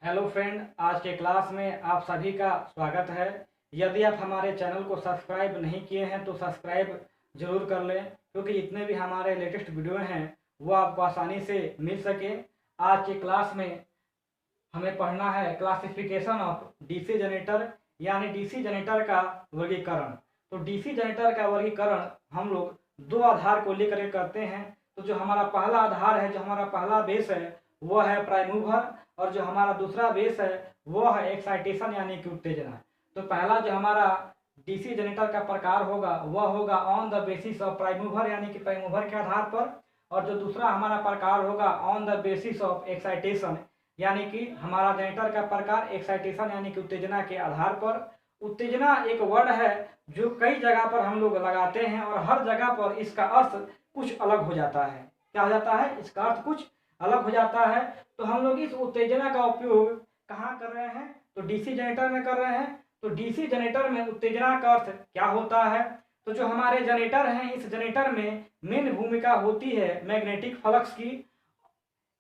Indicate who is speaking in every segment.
Speaker 1: Hello friend, आज के class में आप सभी का स्वागत है। यदि आप हमारे चैनल को सब्सक्राइब नहीं किए हैं तो सब्सक्राइब जरूर कर लें, क्योंकि जितने भी हमारे लेटेस्ट वीडियो हैं वो आपको आसानी से मिल सके। आज के क्लास में हमें पढ़ना है क्लासिफिकेशन ऑफ डीसी जनरेटर, यानी डीसी जनरेटर का वर्गीकरण। तो डीसी जनरेटर का वर्गीकरण हम लोग दो आधार को लेकर करते हैं। तो जो हमारा पहला आधार है, जो हमारा पहला बेस है, वह है प्राइम मूवर, और जो हमारा दूसरा बेस है वह है एक्साइटेशन यानी कि उत्तेजना। तो पहला जो हमारा डीसी जनरेटर का प्रकार होगा वह होगा on the basis of prime mover, यानी कि प्राइम मूवर के आधार पर। और जो दूसरा हमारा प्रकार होगा on the basis of excitation, यानी कि हमारा जनरेटर का प्रकार एक्साइटेशन यानी कि उत्तेजना के आधार पर। उत्तेजना एक वर्ड है जो कई जगह पर हम लोग लगाते हैं और हर जगह पर इसका अर्थ कुछ अलग हो जाता है। क्या हो जाता है? इसका अर्थ कुछ अलग हो जाता है। तो हम लोग इस उत्तेजना का उपयोग कहाँ कर रहे हैं? तो डीसी जनरेटर में कर रहे हैं। तो डीसी जनरेटर में उत्तेजना का अर्थ क्या होता है? तो जो हमारे जनरेटर हैं, इस जनरेटर में मेन भूमिका होती है मैग्नेटिक फ्लक्स की।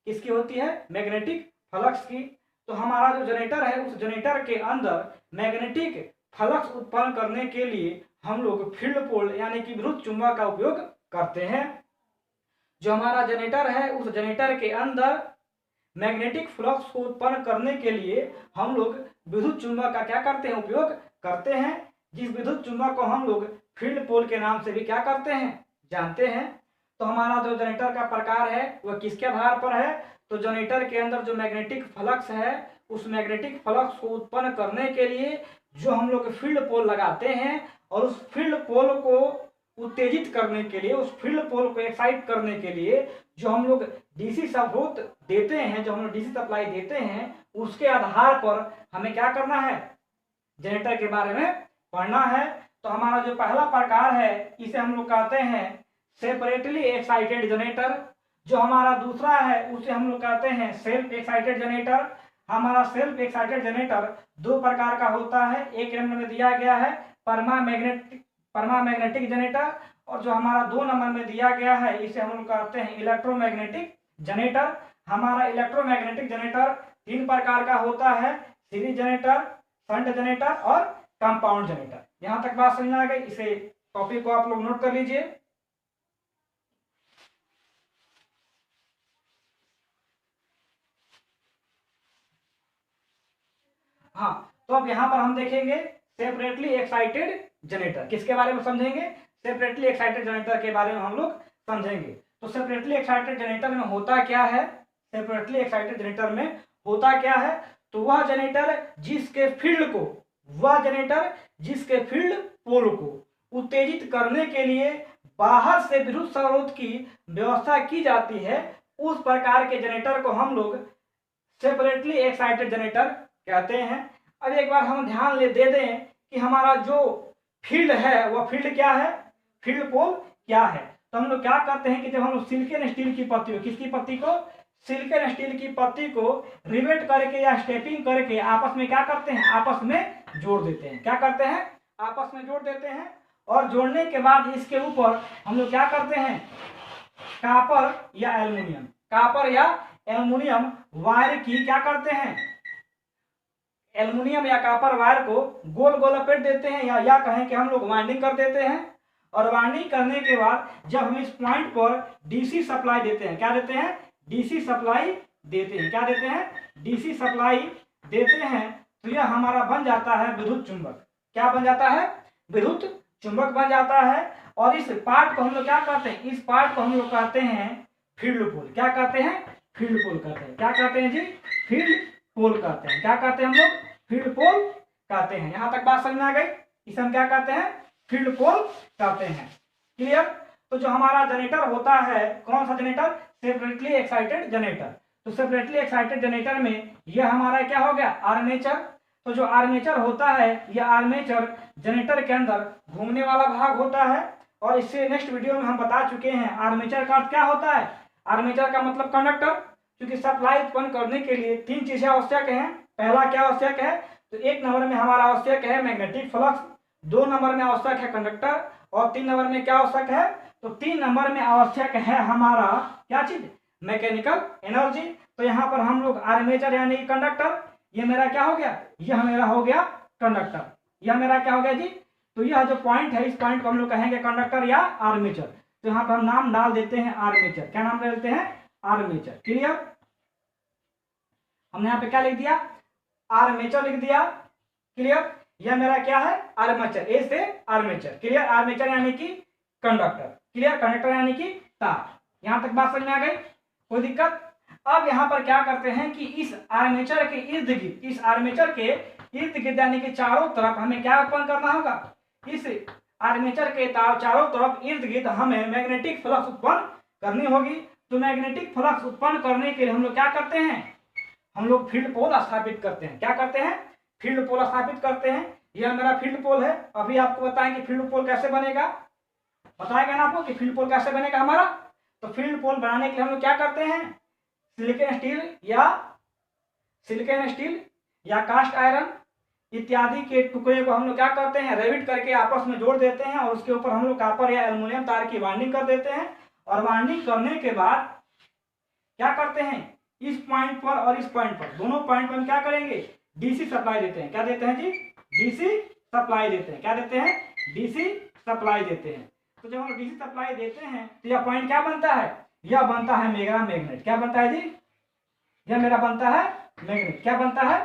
Speaker 1: किसकी होती है? मैग्नेटिक फ्लक्स की। तो हमारा जो जनरेटर है, उस जनरेटर के अंदर मैग्नेटिक फ्लक्स उत्पन्न करने के लिए हम लोग फील्ड पोल यानी कि विद्युत चुंबक का उपयोग करते हैं। जो हमारा जनरेटर है, उस जनरेटर के अंदर मैग्नेटिक फ्लक्स को उत्पन्न करने के लिए हम लोग विद्युत चुंबक का क्या करते हैं? उपयोग करते हैं। जिस विद्युत चुंबक को हम लोग फील्ड पोल के नाम से भी क्या करते हैं? जानते हैं। तो हमारा जो जनरेटर का प्रकार है वह किसके आधार पर है? तो जनरेटर के अंदर जो मैग्नेटिक फ्लक्स है, उस मैग्नेटिक फ्लक्स को उत्पन्न करने के लिए जो हम लोग फील्ड पोल लगाते हैं, और उस फील्ड पोल को उत्तेजित करने के लिए, उस फील्ड पोल को एक्साइट करने के लिए जो हम लोग डीसी सपोर्ट देते हैं, जो हम लोग डीसी सप्लाई देते हैं, उसके आधार पर हमें क्या करना है? जनरेटर के बारे में पढ़ना है। तो हमारा जो पहला प्रकार है इसे हम लोग कहते हैं सेपरेटली एक्साइटेड जनरेटर। जो हमारा दूसरा है उसे हम लोग कहते हैं सेल्फ एक्साइटेड जनरेटर। हमारा सेल्फ एक्साइटेड जनरेटर दो प्रकार का होता है। एक नंबर में दिया गया है परमामैग्नेटिक जनरेटर, और जो हमारा 2 नंबर में दिया गया है इसे हम लोग कहते हैं इलेक्ट्रोमैग्नेटिक जनरेटर। हमारा इलेक्ट्रोमैग्नेटिक जनरेटर 3 प्रकार का होता है: सीरीज जनरेटर, शंट जनरेटर और कंपाउंड जनरेटर। यहां तक बात समझ में आ गई? इसे टॉपिक को आप लोग नोट कर लीजिए। हाँ, तो अब यहाँ पर हम देखेंगे सेपरेटली एक्साइटेड जनरेटर। किसके बारे में समझेंगे? सेपरेटली एक्साइटेड जनरेटर के बारे में हम लोग समझेंगे। तो सेपरेटली एक्साइटेड जनरेटर में होता क्या है? सेपरेटली एक्साइटेड जनरेटर में होता क्या है? तो वह जनरेटर जिसके फील्ड पोल को उत्तेजित करने के लिए बाहर से विद्युत स्रोत की व्यवस्था की जाती है, उस प्रकार के जनरेटर को हम लोग सेपरेटली एक्साइटेड जनरेटर कहते हैं। अब एक बार हम ध्यान दे दें कि हमारा जो फील्ड है वह फील्ड क्या है? फील्ड पोल क्या है? तो हम लोग क्या करते हैं कि जब हम लोग सिलिकॉन स्टील की पत्ती को, किसकी पत्ती को? सिलिकॉन स्टील की पत्ती को रिवेट करके या स्टेपिंग करके आपस में क्या करते हैं? आपस में जोड़ देते हैं। क्या करते हैं? आपस में जोड़ देते हैं। और जोड़ने के बाद इसके ऊपर हम लोग क्या करते हैं? कापर या एल्युमिनियम वायर की क्या करते हैं? एल्युमिनियम या कॉपर वायर को गोल गोल लपेट देते हैं, या कहें कि हम लोग वाइंडिंग कर देते हैं। और वाइंडिंग करने के बाद जब हम इस पॉइंट पर डीसी सप्लाई देते हैं, क्या देते हैं? डीसी सप्लाई देते हैं। क्या देते हैं? डीसी सप्लाई देते हैं। तो यह हमारा बन जाता है विद्युत चुंबक। क्या बन जाता है? विद्युत चुंबक बन जाता है। और इस पार्ट को हम लोग क्या कहते हैं? इस पार्ट को हम लोग कहते हैं फील्ड पोल। क्या कहते हैं? फील्ड पोल कहते हैं। क्या कहते हैं जी? फील्ड पोल कहते हैं। क्या कहते हैं हम लोग? फील्ड पोल कहते हैं। यहां तक बात समझ में आ गई? इसे हम क्या कहते हैं? फील्ड पोल कहते हैं। क्लियर? तो जो हमारा जनरेटर होता है, कौन सा जनरेटर? Separately excited generator. तो सेपरेटली एक्साइटेड जनरेटर में यह हमारा क्या हो गया? आर्मेचर। तो जो आर्मेचर होता है, यह आर्मेचर जनरेटर के अंदर घूमने वाला भाग होता है। और इससे नेक्स्ट वीडियो में हम बता चुके हैं आर्मेचर का अर्थ क्या होता है। आर्मेचर का मतलब कंडक्टर। क्योंकि सप्लाई उत्पन्न करने के लिए 3 चीजें आवश्यक हैं। पहला क्या आवश्यक है? तो 1 नंबर में हमारा आवश्यक है मैग्नेटिक फ्लक्स, 2 नंबर में आवश्यक है कंडक्टर, और 3 नंबर में क्या आवश्यक है? तो 3 नंबर में आवश्यक है हमारा क्या चीज? Mechanical energy. तो यहाँ पर हम लोग आर्मेचर यानी कंडक्टर, ये मेरा क्या हो गया, यह मेरा हो गया कंडक्टर, यह मेरा क्या हो गया जी। तो यह जो पॉइंट है, इस पॉइंट को हम लोग कहेंगे कंडक्टर या आर्मेचर। तो यहाँ पर हम नाम डाल देते हैं आर्मेचर। क्या नाम डालते हैं, आर्मेचर। क्लियर, हमने यहाँ पे क्या लिख दिया, आर्मेचर लिख दिया। क्लियर, यह मेरा क्या है, आर्मेचर, ए से आर्मेचर। क्लियर, आर्मेचर यानी कि कंडक्टर। क्लियर, कंडक्टर यानी कि तार। यहां तक बात समझ में आ गई, कोई दिक्कत। अब यहाँ पर क्या करते हैं कि इस आर्मेचर के इर्द गिर्द, इस आर्मेचर के इर्द गिर्द यानी कि चारों तरफ हमें क्या उत्पन्न करना होगा, इस आर्मेचर के चारों तरफ इर्द गिर्द हमें मैग्नेटिक फ्लक्स उत्पन्न करनी होगी। तो मैग्नेटिक फ्लक्स उत्पन्न करने के लिए हम लोग क्या करते हैं, हम लोग फील्ड पोल स्थापित करते हैं। क्या करते हैं, फील्ड पोल स्थापित करते हैं। यह मेरा फील्ड पोल है। अभी आपको बताएं कि फील्ड पोल कैसे बनेगा, बताएगा ना आपको कि फील्ड पोल कैसे बनेगा हमारा। तो फील्ड पोल बनाने के लिए हम लोग क्या करते हैं, सिलिकॉन स्टील या कास्ट आयरन इत्यादि के टुकड़े को हम लोग क्या करते हैं, रेविट करके आपस में जोड़ देते हैं और उसके ऊपर हम लोग कॉपर या एल्युमिनियम तार की वाइंडिंग कर देते हैं। और वाइंडिंग करने के बाद क्या करते हैं, इस पॉइंट पर और इस पॉइंट पर, दोनों पॉइंट पर हम क्या करेंगे, डीसी सप्लाई देते हैं। क्या देते हैं जी, डीसी सप्लाई देते हैं। क्या देते हैं, डीसी सप्लाई देते हैं। तो जब हम डीसी सप्लाई देते हैं तो यह पॉइंट क्या बनता है, यह बनता है मेरा मैग्नेट। क्या बनता है जी, यह मेरा बनता है मैग्नेट। क्या बनता है,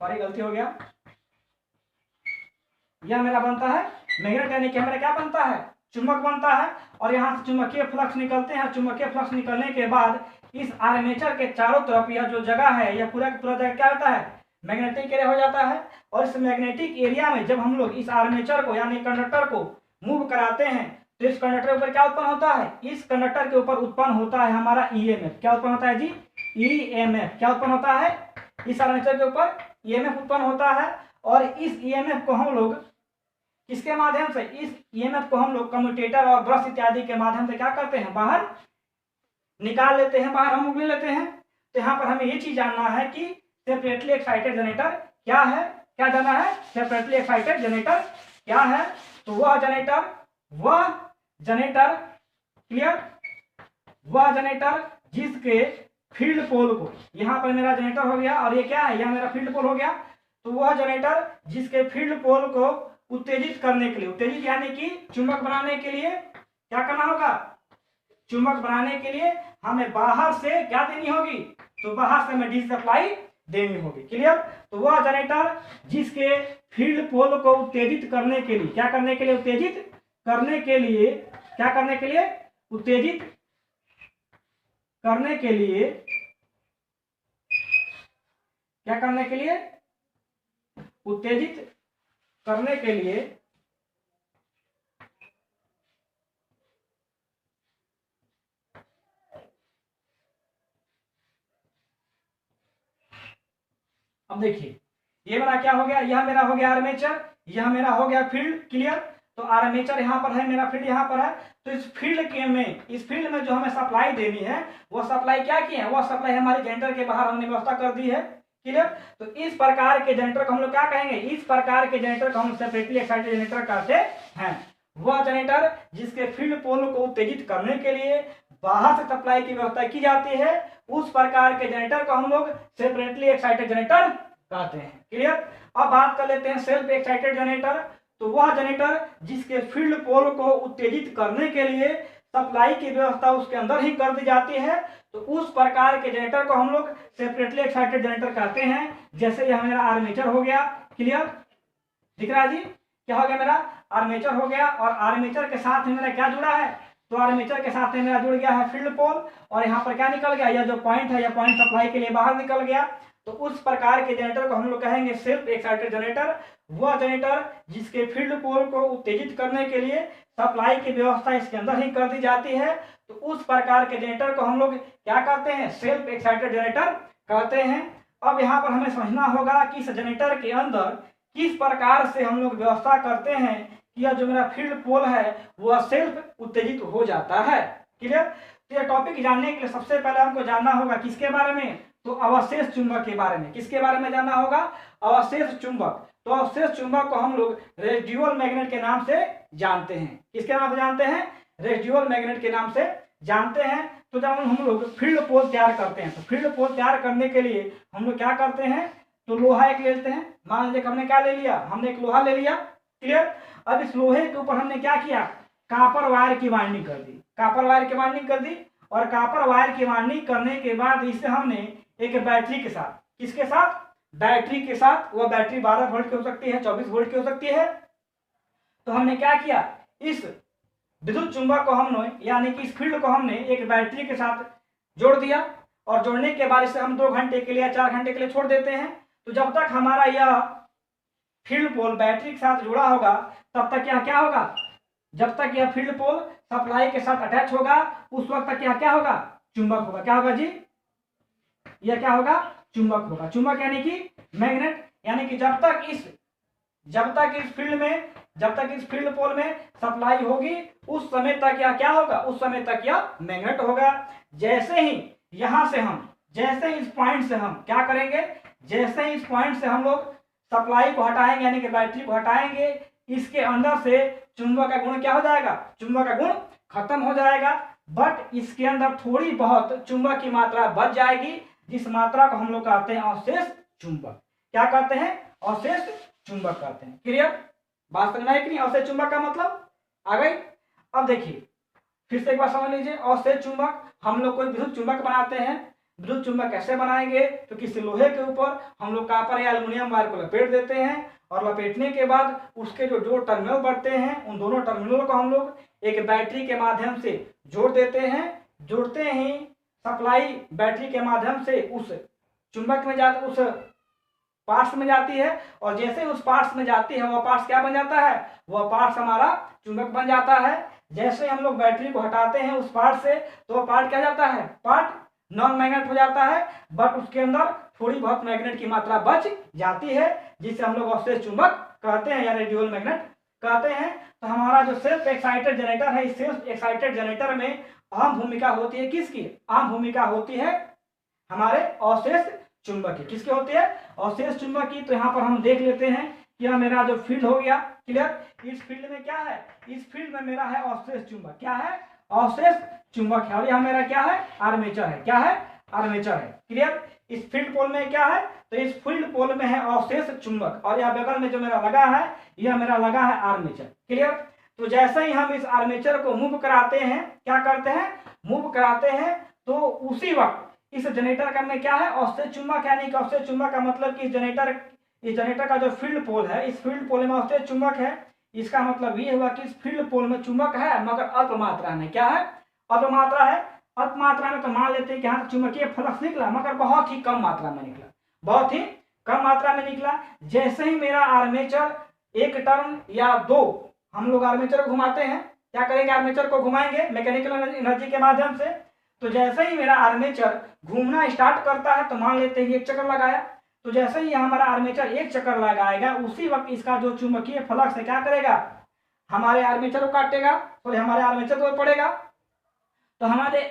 Speaker 1: सॉरी गलती हो गया, यह मेरा बनता है मैग्नेट यानी कि हमारा क्या बनता है, चुंबक बनता है। और यहाँ से चुंबकीय फ्लक्स निकलते हैं। चुंबकीय फ्लक्स निकलने के बाद इस आर्मेचर के चारों तरफ यह जो जगह है, यह पूरा पूरा जगह क्या होता है, मैग्नेटिक एरिया हो जाता है। और इस मैग्नेटिक एरिया में जब हम लोग इस आर्मेचर को यानी कंडक्टर को मूव कराते हैं तो इस कंडक्टर के ऊपर क्या उत्पन्न होता है, इस कंडक्टर के ऊपर उत्पन्न होता है हमारा ईएमएफ। क्या उत्पन्न होता है जी, ईएमएफ। क्या उत्पन्न होता है, इस आर्मेचर के ऊपर ईएमएफ उत्पन्न होता है। और इस ईएमएफ को हम लोग किसके माध्यम से, इस ईएमएफ को हम लोग कम्यूटेटर और ब्रश इत्यादि के माध्यम से क्या करते हैं, बाहर निकाल लेते हैं, बाहर हम ले लेते हैं। तो यहाँ पर हमें ये चीज जानना है कि सेपरेटली एक्साइटेड जनरेटर क्या है। क्या जानना है, सेपरेटली एक्साइटेड जनरेटर क्या है। तो वह जनरेटर क्लियर, वह जनरेटर जिसके फील्ड पोल को, यहाँ पर मेरा जनरेटर हो गया और ये क्या है, यह मेरा फील्ड पोल हो गया। तो वह जनरेटर जिसके फील्ड पोल को उत्तेजित करने के लिए, उत्तेजित यानी कि चुंबक बनाने के लिए क्या करना होगा, चुंबक बनाने के लिए हमें बाहर से क्या देनी होगी, तो बाहर से हमें डीसी सप्लाई देनी होगी। क्लियर, तो वह जनरेटर जिसके फील्ड पोल को उत्तेजित करने के लिए, क्या करने के लिए, उत्तेजित करने के लिए, क्या करने के लिए, उत्तेजित करने के लिए, क्या करने के लिए, उत्तेजित करने के लिए अब देखिए ये मेरा क्या हो गया, यह मेरा हो गया आर्मेचर, यह मेरा हो गया फील्ड। क्लियर, तो आर्मेचर यहाँ पर है, मेरा फील्ड यहाँ पर है। तो इस फील्ड में जो हमें सप्लाई देनी है वो सप्लाई क्या की है, वह सप्लाई हमारे जनरेटर के बाहर हमने व्यवस्था कर दी है। क्लियर, तो इस प्रकार के जनरेटर को हम लोग क्या कहेंगे, इस प्रकार के जनरेटर को हम सेपरेटली एक्साइटेड जनरेटर कहते हैं। वह जनरेटर जिसके फील्ड पोल को उत्तेजित करने के लिए बाहर से सप्लाई की व्यवस्था की जाती है, उस प्रकार के जनरेटर को हम लोग सेपरेटली एक्साइटेड जनरेटर कहते हैं। क्लियर, अब बात कर लेते हैं सेल्फ एक्साइटेड जनरेटर। तो वह जनरेटर जिसके फील्ड पोल को उत्तेजित करने के लिए सप्लाई की व्यवस्था उसके अंदर ही कर दी जाती है, तो उस प्रकार के जनरेटर को हम लोग सेपरेटली एक्साइटेड जनरेटर कहते हैं। जैसे यह मेरा आर्मेचर हो गया। क्लियर, दिख रहा है जी, क्या हो गया, मेरा आर्मेचर हो गया। और आर्मेचर के साथ में मेरा क्या जुड़ा है, तो आर्मेचर के साथ में मेरा जुड़ गया है फील्ड पोल। और यहाँ पर क्या निकल गया, यह जो पॉइंट है, यह पॉइंट सप्लाई के लिए बाहर निकल गया। तो उस प्रकार के जनरेटर को हम लोग कहेंगे सेल्फ एक्साइटेड जनरेटर। वह जनरेटर जिसके फील्ड पोल को उत्तेजित करने के लिए सप्लाई की व्यवस्था इसके अंदर ही कर दी जाती है, तो उस प्रकार के जनरेटर को हम लोग क्या कहते हैं, सेल्फ एक्साइटेड जनरेटर कहते हैं। अब यहाँ पर हमें समझना होगा कि इस जनरेटर के अंदर किस प्रकार से हम लोग व्यवस्था करते हैं कि यह जो मेरा फील्ड पोल है वह सेल्फ उत्तेजित हो जाता है। क्लियर, तो यह टॉपिक जानने के लिए सबसे पहले हमको जानना होगा किसके बारे में, तो अवशेष चुंबक के बारे में। किसके बारे में जानना होगा, अवशेष चुंबक। तो अवशेष चुंबक को हम लोग रेसिडुअल मैग्नेट के नाम से जानते हैं। किसके नाम से जानते हैं, रेसिडुअल मैग्नेट के नाम से जानते हैं। तो जब हम लोग फील्ड पोल तैयार करते हैं तो फील्ड पोल तैयार करने के लिए हम लोग क्या करते हैं, तो लोहा एक लेते हैं। मान लीजिए हमने क्या ले लिया, हमने एक लोहा ले लिया। क्लियर। अब इस लोहे के ऊपर हमने क्या किया, कॉपर वायर की वाइंडिंग कर दी, कॉपर वायर की वाइंडिंग कर दी। और कॉपर वायर की वाइंडिंग करने के बाद इसे हमने एक बैटरी के साथ, किसके साथ, बैटरी के साथ, वह बैटरी 12 वोल्ट की हो सकती है, 24 वोल्ट की हो सकती है। तो हमने क्या किया, इस विद्युत चुंबक को हमने यानी कि इस फील्ड को हमने एक बैटरी के साथ जोड़ दिया। और जोड़ने के बाद इसे हम 2 घंटे के लिए या 4 घंटे के लिए छोड़ देते हैं। तो जब तक हमारा यह फील्ड पोल बैटरी के साथ जुड़ा होगा तब तक यह क्या होगा, जब तक यह फील्ड पोल सप्लाई के साथ अटैच होगा उस वक्त तक यह क्या होगा, चुंबक होगा। क्या होगा जी, यह क्या होगा, चुंबक होगा। चुंबक यानी कि मैग्नेट, यानी कि जब तक इस फील्ड पोल में सप्लाई होगी उस समय तक यह क्या होगा, उस समय तक यह मैग्नेट होगा। जैसे ही यहां से हम, जैसे इस पॉइंट से हम क्या करेंगे, जैसे ही इस पॉइंट से हम लोग सप्लाई को हटाएंगे यानी कि बैटरी को हटाएंगे, इसके अंदर से चुंबक का गुण क्या हो जाएगा, चुंबक का गुण खत्म हो जाएगा। बट इसके अंदर थोड़ी बहुत चुंबक की मात्रा बच जाएगी, जिस मात्रा को हम लोग कहते हैं अवशेष चुंबक। क्या कहते हैं, अवशेष चुंबक कहते हैं। क्लियर, बात समझ में आई कि नहीं, अवशेष चुंबक का मतलब आ गई। अब देखिए फिर से एक बार समझ लीजिए, अवशेष चुंबक, हम लोग कोई विद्युत चुंबक बनाते हैं। विद्युत चुंबक कैसे बनाएंगे, तो किसी लोहे के ऊपर हम लोग कॉपर या एल्युमिनियम वायर को लपेट देते हैं और लपेटने के बाद उसके जो टर्मिनल बढ़ते हैं उन दोनों टर्मिनलों को हम लोग एक बैटरी के माध्यम से जोड़ देते हैं। जोड़ते ही सप्लाई बैटरी के माध्यम से उस चुंबक में जाती, उस पार्ट्स में जाती है। और जैसे उस पार्ट्स में जाती है वह पार्ट्स क्या बन जाता है, वह पार्ट्स हमारा चुंबक बन जाता है। जैसे हम लोग बैटरी को हटाते हैं उस पार्ट से तो वह पार्ट क्या जाता है, पार्ट नॉन मैग्नेट हो जाता है। बट उसके अंदर थोड़ी बहुत मैग्नेट की मात्रा बच जाती है, जिसे हम लोग अवशेष चुंबक कहते हैं या रेडियल मैग्नेट कहते हैं। तो हमारा जो सेल्फ एक्साइटेड जनरेटर है, इस सेल्फ एक्साइटेड जनरेटर में अहम भूमिका होती है किसकी, अहम भूमिका होती है हमारे अवशेष चुंबक की। किसकी होती है, अवशेष चुंबक की। तो यहाँ पर हम देख लेते हैं कि यह मेरा जो फील्ड हो गया। क्लियर, इस फील्ड में क्या है, इस फील्ड में मेरा है अवशेष चुंबक। क्या है, अवशेष चुंबक है। और यह मेरा क्या है, आर्मेचर है। क्या है, आर्मेचर है। क्लियर, इस फील्ड पोल में क्या है, तो इस फील्ड पोल में है अवशेष चुंबक और यह बगल में जो मेरा लगा है यह मेरा लगा है आर्मेचर। क्लियर, तो जैसे ही हम इस आर्मेचर को मूव कराते हैं, क्या करते हैं, मूव कराते हैं, तो उसी वक्त इस जनरेटर का में क्या है, अवशेष चुंबक। यानी कि अवशेष चुंबक का मतलब कि इस जनरेटर का जो फील्ड पोल है, इस फील्ड पोल में अवशेष चुंबक है। इसका मतलब ये हुआ कि इस फील्ड पोल में चुंबक है मगर अल्प मात्रा में। क्या है, अल्प मात्रा है। अल्प मात्रा में तो मान लेते हैं कि यहाँ चुंबकीय फ्लक्स निकला मगर बहुत ही कम मात्रा में निकला, बहुत ही कम मात्रा में निकला। जैसे ही मेरा आर्मेचर एक टर्न या दो, हम लोग आर्मेचर को घुमाते हैं, क्या करेंगे, आर्मेचर को घुमाएंगे मैकेनिकल एनर्जी के माध्यम से। तो जैसे ही मेरा आर्मेचर घूमना स्टार्ट करता है, तो मान लेते हैं एक चक्कर लगाया, तो जैसे ही हमारा आर्मेचर एक चक्कर लगाएगा उसी वक्त इसका जो चुंबकीय फ्लक्स है क्या करेगा, हमारे आर्मेचर को काटेगा, तो हमारे आर्मेचर को पड़ेगा। तो हमारे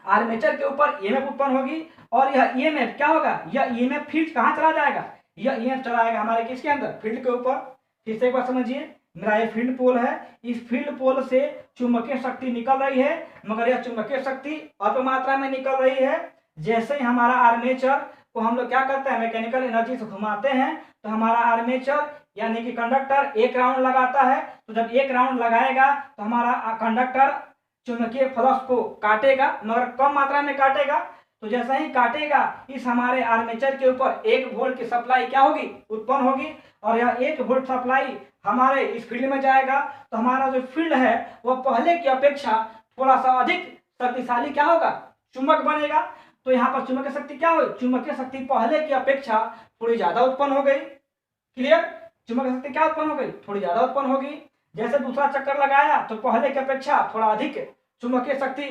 Speaker 1: आर्मेचर के ऊपर ईएमएफ उत्पन्न होगी और यह ईएमएफ क्या होगा, यह ईएमएफ फील्ड कहाँ चला जाएगा, यह ईएमएफ चलाएगा हमारे किसके अंदर, फील्ड के ऊपर। फिर से एक बार समझिए, मेरा ये फील्ड पोल है, इस फील्ड पोल से चुंबकीय शक्ति निकल रही है मगर यह चुंबकीय शक्ति अल्प मात्रा में निकल रही है। जैसे ही हमारा आर्मेचर को हम लोग क्या करते हैं, मैकेनिकल एनर्जी से घुमाते हैं, तो हमारा आर्मेचर यानी कि कंडक्टर एक राउंड लगाता है। तो जब एक राउंड लगाएगा तो हमारा कंडक्टर चुंबकीय फ्लक्स को काटेगा मगर कम मात्रा में काटेगा। तो जैसा ही काटेगा इस हमारे आर्मेचर के ऊपर 1 वोल्ट की सप्लाई क्या होगी, उत्पन्न होगी। और यह 1 वोल्ट सप्लाई हमारे इस फील्ड में जाएगा। तो हमारा जो फील्ड है वह पहले की अपेक्षा थोड़ा सा अधिक शक्तिशाली क्या होगा, चुंबक बनेगा। तो यहाँ पर चुंबकीय शक्ति क्या हुई, चुंबकीय शक्ति पहले की अपेक्षा थोड़ी ज्यादा उत्पन्न हो गई। क्लियर, चुंबकीय शक्ति क्या उत्पन्न हो गई, थोड़ी ज्यादा उत्पन्न होगी। जैसे दूसरा चक्कर लगाया तो पहले की अपेक्षा थोड़ा अधिक चुंबकीय शक्ति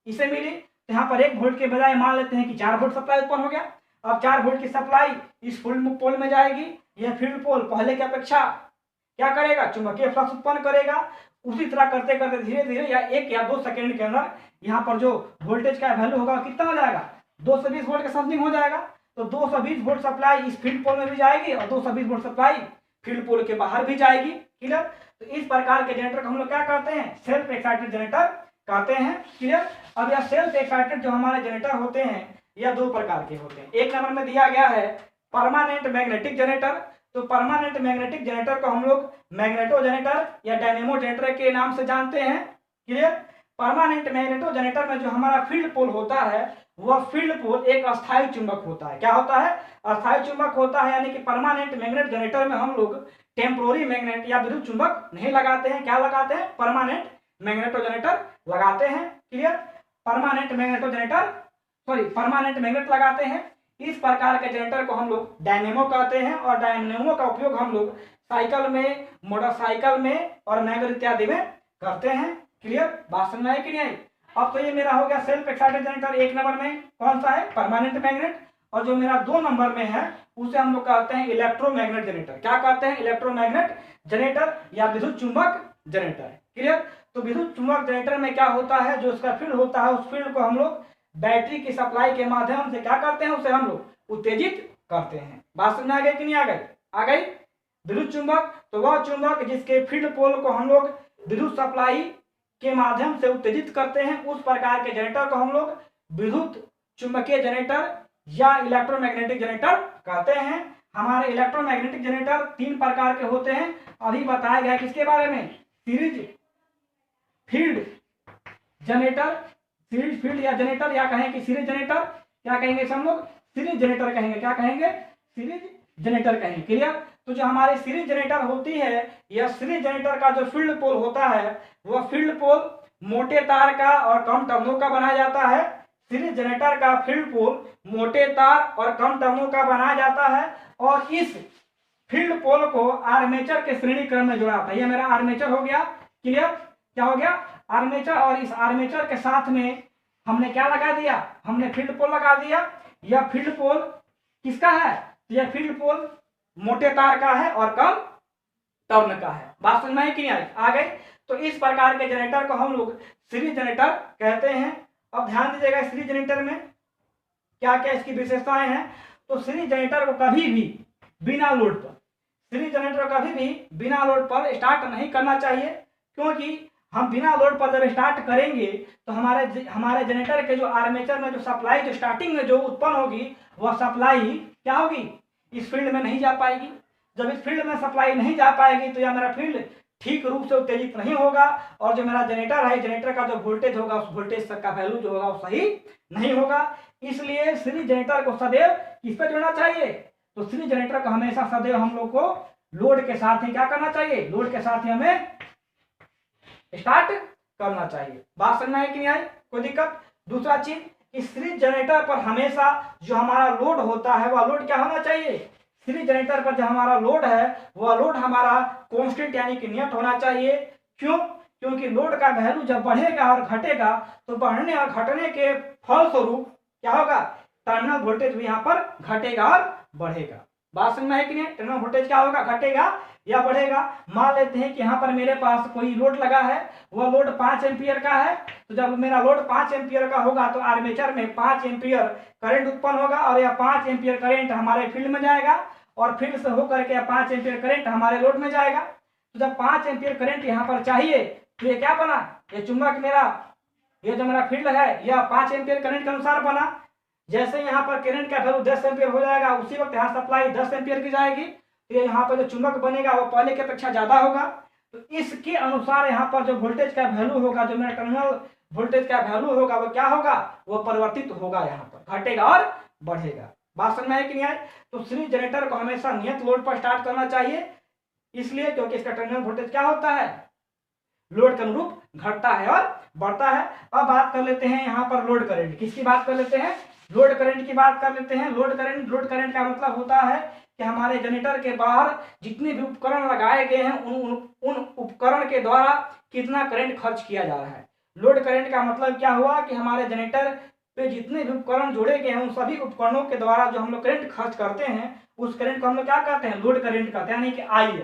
Speaker 1: इसे मिली। तो यहाँ पर 1 वोल्ट के बजाय मान लेते हैं कि 4 वोल्ट सप्लाई उत्पन्न हो गया। अब 4 वोल्ट की सप्लाई इस फील्ड पोल में जाएगी। यह फील्ड पोल पहले की अपेक्षा क्या करेगा, चुंबकीय फ्लक्स उत्पन्न करेगा। उसी तरह करते करते धीरे धीरे या 1 या 2 सेकेंड के अंदर यहाँ पर जो वोल्टेज का वैल्यू होगा कितना हो जाएगा, 220 वोल्ट के समथिंग हो जाएगा। तो 220 वोल्ट सप्लाई इस फील्ड पोल में भी जाएगी और 220 वोल्ट सप्लाई फील्ड पोल के बाहर भी जाएगी। क्लियर, तो इस प्रकार के जनरेटर को हम लोग क्या कहते हैं, सेल्फ एक्साइटेड जनरेटर कहते हैं। क्लियर, अब यह सेल्फ एक्साइटेड जो हमारे जनरेटर होते हैं यह दो प्रकार के होते हैं। एक नंबर में दिया गया है परमानेंट मैग्नेटिक जनरेटर। तो परमानेंट मैग्नेटिक जनरेटर को हम लोग मैग्नेटो जनरेटर या डायनेमो जनरेटर के नाम से जानते हैं। क्लियर। परमानेंट मैग्नेटो जनरेटर में जो हमारा फील्ड पोल होता है वह फील्ड पोल एक अस्थायी चुंबक होता है। क्या होता है? अस्थायी चुंबक होता है। यानी कि परमानेंट मैग्नेट जनरेटर में हम लोग टेम्पोररी मैग्नेट या विद्युत चुंबक नहीं लगाते हैं। क्या लगाते हैं? परमानेंट मैग्नेटो जनरेटर लगाते हैं। Clear. Permanent magneto generator permanent magnet लगाते हैं। इस प्रकार के जनरेटर को हम लोग डायनेमो कहते हैं और डायनेमो का उपयोग हम लोग साइकिल में, मोटरसाइकिल में और मैगर इत्यादि में करते हैं। क्लियर। बात समझ में आई कि नहीं आई? अब तो ये मेरा हो गया सेल्फ एक्साइटेड जनरेटर। एक नंबर में कौन सा है? Permanent magnet. और जो मेरा 2 नंबर में है उसे हम लोग कहते हैं इलेक्ट्रोमैग्नेट जनरेटर। क्या कहते हैं? इलेक्ट्रोमैग्नेट जनरेटर या विद्युत चुंबक जनरेटर। क्लियर। तो विद्युत चुंबक जनरेटर में क्या होता है, जो उसका फील्ड होता है उस फील्ड को हम लोग बैटरी की सप्लाई के माध्यम से क्या करते हैं, उसे हम लोग उत्तेजित करते हैं। बात समझ में आ गई कि नहीं आ गई? आ गई। विद्युत चुंबक तो वह चुंबक जिसके फील्ड पोल को हम लोग विद्युत सप्लाई के माध्यम से उत्तेजित करते हैं, उस प्रकार के जनरेटर को हम लोग विद्युत चुंबकीय जनरेटर या इलेक्ट्रोमैग्नेटिक जनरेटर कहते हैं। हमारे इलेक्ट्रोमैग्नेटिक जनरेटर 3 प्रकार के होते हैं। अभी बताया गया किसके बारे में? Series field generator, series field या जनरेटर, या कहें कि सीरीज जनरेटर। क्या कहेंगे हम लोग? सीरीज जनरेटर कहेंगे। क्या कहेंगे? सीरीज जनरेटर कहेंगे। क्लियर। तो जो हमारी सीरीज जनरेटर होती है, यह सीरीज जनरेटर का जो फील्ड पोल होता है वह फील्ड पोल मोटे तार का और कम टर्नों का बनाया जाता है। सीरीज जनरेटर का फील्ड पोल मोटे तार और कम टर्नों का बनाया जाता है और इस फील्ड पोल को आर्मेचर के श्रेणी क्रम में जोड़ा जाता है। यह मेरा आर्मेचर हो गया। क्लियर। क्या हो गया? आर्मेचर। और इस आर्मेचर के साथ में हमने क्या लगा दिया? हमने फील्ड पोल लगा दिया। यह फील्ड पोल किसका है? यह फील्ड पोल मोटे तार का है और कम टर्न का है। बात समझ में आई कि नहीं आई? आ गई। तो इस प्रकार के जनरेटर को हम लोग सीरीज जनरेटर कहते हैं। अब ध्यान दीजिएगा सीरीज जनरेटर में क्या क्या इसकी विशेषताएं हैं। तो सीरीज जनरेटर को कभी भी बिना लोड पर, सीरीज जनरेटर को कभी भी बिना लोड पर स्टार्ट नहीं करना चाहिए, क्योंकि हम बिना लोड पर जब स्टार्ट करेंगे तो हमारे जनरेटर के जो आर्मेचर में जो सप्लाई जो स्टार्टिंग में जो उत्पन्न होगी वह सप्लाई क्या होगी? इस फील्ड में नहीं जा पाएगी। जब इस फील्ड में सप्लाई नहीं जा पाएगी तो यह मेरा फील्ड ठीक रूप से उत्तेजित नहीं होगा और जो मेरा जनरेटर है, जनरेटर का जो वोल्टेज होगा उस वोल्टेज का वैल्यू जो होगा वो सही नहीं होगा। इसलिए सीरीज जनरेटर को सदैव किस पे जोड़ना चाहिए? तो सीरीज जनरेटर को हमेशा सदैव हम लोग को लोड के साथ ही क्या करना चाहिए? लोड के साथ ही हमें स्टार्ट करना चाहिए। बात समझ में आई कि नहीं आई? कोई दिक्कत? दूसरा चीज, इस सीरीज जनरेटर पर हमेशा जो हमारा लोड होता है वह लोड क्या होना चाहिए? सीरीज जनरेटर पर जो हमारा लोड है वह लोड हमारा कांस्टेंट यानी कि नियत होना चाहिए। क्यों? क्योंकि लोड का वैल्यू जब बढ़ेगा और घटेगा तो बढ़ने और घटने के फलस्वरूप क्या होगा? टर्मिनल वोल्टेज भी यहाँ पर घटेगा और बढ़ेगा। बात समझ में है कि नहीं? टर्मिनल वोल्टेज क्या होगा? घटेगा या बढ़ेगा। मान लेते हैं कि यहाँ पर मेरे पास कोई लोड लगा है, वह लोड 5 एम्पियर का है। तो जब मेरा लोड 5 एम्पियर का होगा तो आर्मेचर में 5 एम्पियर करंट उत्पन्न होगा और यह 5 एम्पियर करंट हमारे फील्ड में जाएगा और फील्ड से होकर के 5 एम्पियर करंट हमारे लोड में जाएगा। तो जब 5 एम्पियर करंट यहाँ पर चाहिए तो ये क्या बना? ये चुंबक मेरा, ये जो मेरा फील्ड है यह 5 एम्पियर करंट के अनुसार बना। जैसे यहाँ पर करंट का वैल्यू 10 एम्पियर हो जाएगा, उसी वक्त यहाँ सप्लाई 10 एम्पियर की जाएगी। तो यहाँ पर जो चुंबक बनेगा वो पहले की अपेक्षा ज्यादा होगा। तो इसके अनुसार यहाँ पर जो वोल्टेज का वैल्यू होगा, जो मेरा टर्मिनल वोल्टेज का वैल्यू होगा वो क्या होगा? वो परिवर्तित होगा, यहाँ पर घटेगा और बढ़ेगा। बात समझ में आई कि नहीं आई? तो सीरीज जनरेटर को हमेशा नियत लोड पर स्टार्ट करना चाहिए, इसलिए क्योंकि इसका टर्मिनल वोल्टेज क्या होता है? लोड के अनुरूप घटता है और बढ़ता है। अब बात कर लेते हैं यहाँ पर लोड करंट। किसकी बात कर लेते हैं? लोड करंट की बात कर लेते हैं। लोड करंट का मतलब होता है कि हमारे जनरेटर के बाहर जितने भी उपकरण लगाए गए हैं उन उपकरण के द्वारा कितना करंट खर्च किया जा रहा है। लोड करंट का मतलब क्या हुआ कि हमारे जनरेटर पे जितने भी उपकरण जोड़े गए हैं उन सभी उपकरणों के द्वारा जो हम लोग करंट खर्च करते हैं उस करंट को हम लोग क्या कहते हैं? लोड करंट कहते हैं, यानी कि IL।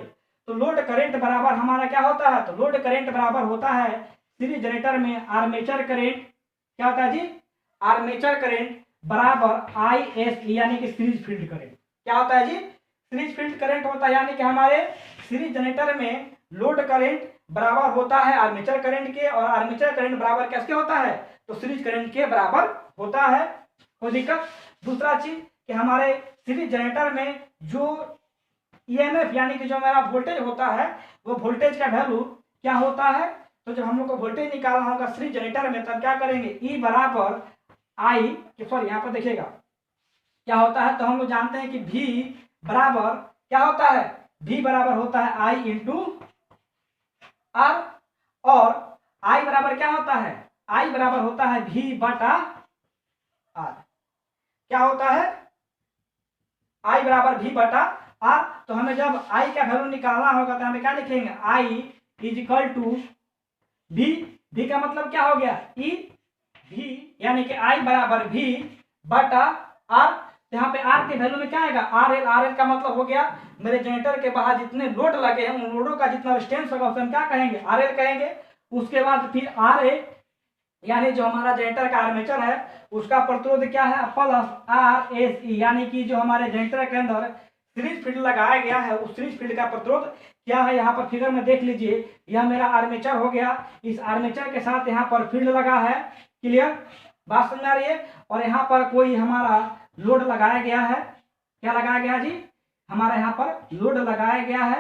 Speaker 1: तो लोड करंट बराबर हमारा क्या होता है? तो लोड करंट बराबर होता है सीरीज जनरेटर में आर्मेचर करंट। क्या होता है जी? आर्मेचर करंट बराबर IS यानी कि सीरीज फील्ड करंट। क्या होता है जी? सीरीज फील्ड करंट होता है, यानी कि हमारे सीरीज जनरेटर में लोड करंट बराबर होता है आर्मेचर करंट के, और आर्मेचर करंट बराबर किसके होता है, तो सीरीज करंट के बराबर होता है। कोई दिक्कत। दूसरा चीज कि हमारे सीरीज जनरेटर में जो ईएमएफ यानी कि जो हमारा वोल्टेज होता है, वो वोल्टेज का वैल्यू क्या होता है, तो जब हम लोग को वोल्टेज निकालना होगा सीरीज जनरेटर में, तब क्या करेंगे, ई बराबर आई, सॉरी यहाँ पर देखिएगा क्या होता है, तो हम लोग जानते हैं कि V बराबर क्या होता है, V बराबर होता है I इंटू आर, और I बराबर क्या होता है, I बराबर होता है V बटा आर। क्या होता है, I बराबर V बटा आर। तो हमें जब I का वैल्यू निकालना होगा तो हमें क्या लिखेंगे, I is equal to V का मतलब क्या हो गया, E V, यानी कि I बराबर V बटा आर। यहाँ पे आर के वैल्यू में क्या आएगा, आर एल का मतलब हो गया मेरे जनरेटर के बाहर जितने लोड लगे हैं उन लोडों का जितना रेजिस्टेंस होगा उसे हम क्या कहेंगे, आर एल कहेंगे। उसके बाद फिर आर ए यानी जो हमारा जनरेटर का आर्मेचर है उसका प्रतिरोध क्या है, प्लस आर एस ई, यानी कि जो हमारे जनरेटर के अंदर सीरीज फील्ड लगाया गया है उस सीरीज फील्ड का प्रतिरोध क्या है। यहाँ पर फिगर में देख लीजिए, यह मेरा आर्मेचर हो गया, इस आर्मेचर के साथ यहाँ पर फील्ड लगा है, क्लियर, बात समझ आ रही है। और यहाँ पर कोई हमारा लोड लगाया गया है, क्या लगाया गया जी, हमारा यहाँ पर लोड लगाया गया है,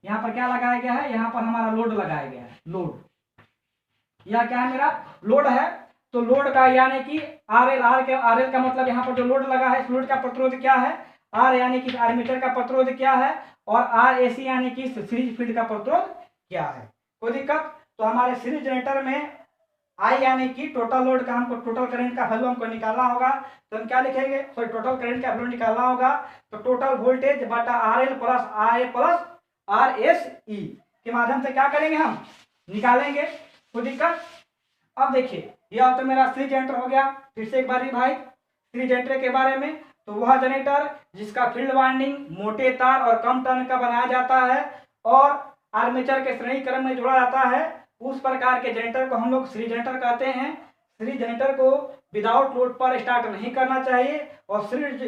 Speaker 1: यहाँ पर क्या लगाया गया है, यहाँ पर हमारा लोड लगाया गया है, लोड, यह क्या है मेरा लोड है। तो लोड का यानी कि आर एल का मतलब यहाँ पर जो लोड लगा है इस लोड का प्रतिरोध क्या है, आर यानी कि आर्मेचर का प्रतिरोध क्या है, और आर ए सी यानी कि सीरीज फील्ड का प्रतिरोध क्या है। कोई दिक्कत। तो हमारे सीरीज जनरेटर में आई यानी कि टोटल लोड का हमको टोटल करंट का वैल्यू हमको निकालना होगा, तो हम क्या लिखेंगे, सॉरी टोटल करंट का वैल्यू निकालना होगा तो टोटल वोल्टेज बटा R L plus R A plus R S E के माध्यम से क्या करेंगे, हम निकालेंगे। कोई दिक्कत। अब देखिए यह तो मेरा सीरीज जनरेटर हो गया। फिर से एक बार भाई सीरीज जनरेटर के बारे में, तो वह जनरेटर जिसका फील्ड वाइंडिंग मोटे तार और कम टर्न का बनाया जाता है और आर्मेचर के श्रेणी क्रम में जोड़ा जाता है, उस प्रकार के जनरेटर को हम लोग सीरीज जनरेटर कहते हैं। सीरीज जनरेटर को विदाउट लोड पर स्टार्ट नहीं करना चाहिए, और सीरीज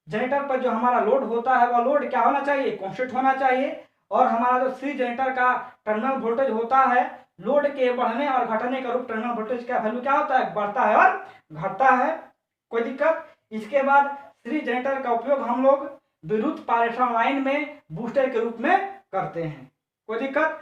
Speaker 1: जनरेटर पर जो हमारा लोड होता है वह लोड क्या होना चाहिए, कांस्टेंट होना चाहिए। और हमारा जो सीरीज जनरेटर का टर्मिनल वोल्टेज होता है, लोड के बढ़ने और घटने का रूप टर्मिनल वोल्टेज का वैल्यू क्या होता है, बढ़ता है और घटता है। कोई दिक्कत। इसके बाद सीरीज जनरेटर का उपयोग हम लोग विद्युत पारेषण लाइन में बूस्टर के रूप में करते हैं। कोई दिक्कत।